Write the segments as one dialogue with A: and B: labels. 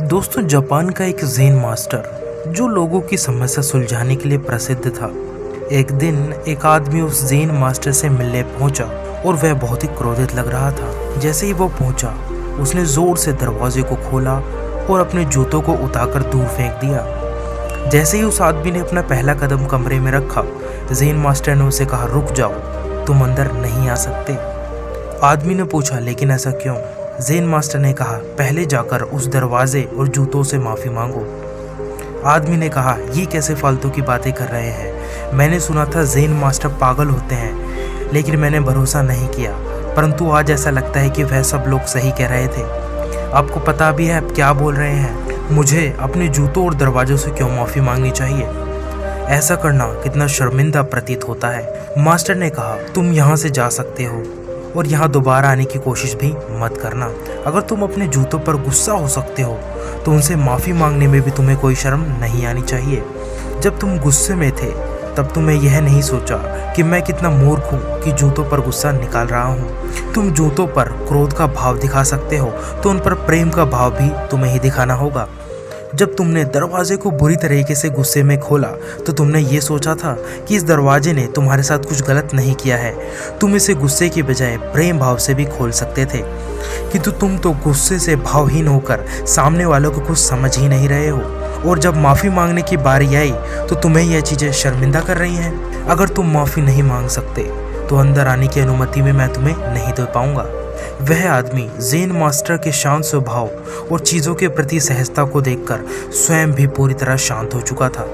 A: दोस्तों, जापान का एक ज़ेन मास्टर जो लोगों की समस्या सुलझाने के लिए प्रसिद्ध था। एक दिन एक आदमी उस ज़ेन मास्टर से मिलने पहुंचा और वह बहुत ही क्रोधित लग रहा था। जैसे ही वो पहुंचा, उसने ज़ोर से दरवाजे को खोला और अपने जूतों को उतारकर दूर फेंक दिया। जैसे ही उस आदमी ने अपना पहला कदम कमरे में रखा, ज़ेन मास्टर ने उसे कहा, रुक जाओ, तुम अंदर नहीं आ सकते। आदमी ने पूछा, लेकिन ऐसा क्यों? ज़ेन मास्टर ने कहा, पहले जाकर उस दरवाजे और जूतों से माफ़ी मांगो। आदमी ने कहा, ये कैसे फालतू की बातें कर रहे हैं? मैंने सुना था ज़ेन मास्टर पागल होते हैं, लेकिन मैंने भरोसा नहीं किया। परंतु आज ऐसा लगता है कि वह सब लोग सही कह रहे थे। आपको पता भी है आप क्या बोल रहे हैं? मुझे अपने जूतों और दरवाजों से क्यों माफ़ी मांगनी चाहिए? ऐसा करना कितना शर्मिंदा प्रतीत होता है। मास्टर ने कहा, तुम यहाँ से जा सकते हो और यहाँ दोबारा आने की कोशिश भी मत करना। अगर तुम अपने जूतों पर गुस्सा हो सकते हो तो उनसे माफ़ी मांगने में भी तुम्हें कोई शर्म नहीं आनी चाहिए। जब तुम गुस्से में थे तब तुम्हें यह नहीं सोचा कि मैं कितना मूर्ख हूँ कि जूतों पर गुस्सा निकाल रहा हूँ। तुम जूतों पर क्रोध का भाव दिखा सकते हो तो उन पर प्रेम का भाव भी तुम्हें ही दिखाना होगा। जब तुमने दरवाजे को बुरी तरीके से गुस्से में खोला तो तुमने ये सोचा था कि इस दरवाजे ने तुम्हारे साथ कुछ गलत नहीं किया है। तुम इसे गुस्से की बजाय प्रेम भाव से भी खोल सकते थे, किंतु तुम तो गुस्से से भावहीन होकर सामने वालों को कुछ समझ ही नहीं रहे हो। और जब माफ़ी मांगने की बारी आई तो तुम्हें यह चीज़ें शर्मिंदा कर रही हैं। अगर तुम माफ़ी नहीं मांग सकते तो अंदर आने की अनुमति भी मैं तुम्हें नहीं दे पाऊंगा। वह आदमी ज़ेन मास्टर के शांत स्वभाव और चीज़ों के प्रति सहजता को देखकर स्वयं भी पूरी तरह शांत हो चुका था।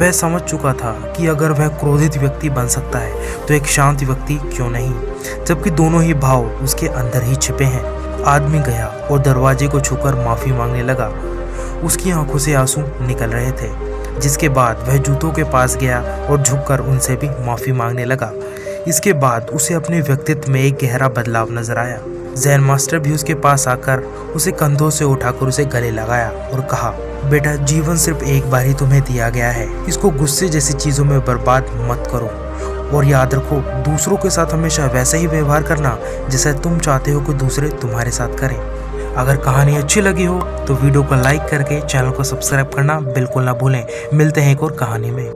A: वह समझ चुका था कि अगर वह क्रोधित व्यक्ति बन सकता है तो एक शांत व्यक्ति क्यों नहीं, जबकि दोनों ही भाव उसके अंदर ही छिपे हैं। आदमी गया और दरवाजे को छूकर माफ़ी मांगने लगा। उसकी आंखों से आंसू निकल रहे थे, जिसके बाद वह जूतों के पास गया और झुककर उनसे भी माफ़ी मांगने लगा। इसके बाद उसे अपने व्यक्तित्व में एक गहरा बदलाव नजर आया। ज़ेन मास्टर भी उसके पास आकर उसे कंधों से उठाकर उसे गले लगाया और कहा, बेटा, जीवन सिर्फ एक बार ही तुम्हें दिया गया है। इसको गुस्से जैसी चीज़ों में बर्बाद मत करो और याद रखो, दूसरों के साथ हमेशा वैसा ही व्यवहार करना जैसा तुम चाहते हो कि दूसरे तुम्हारे साथ करें। अगर कहानी अच्छी लगी हो तो वीडियो को लाइक करके चैनल को सब्सक्राइब करना बिल्कुल ना भूलें। मिलते हैं एक और कहानी में।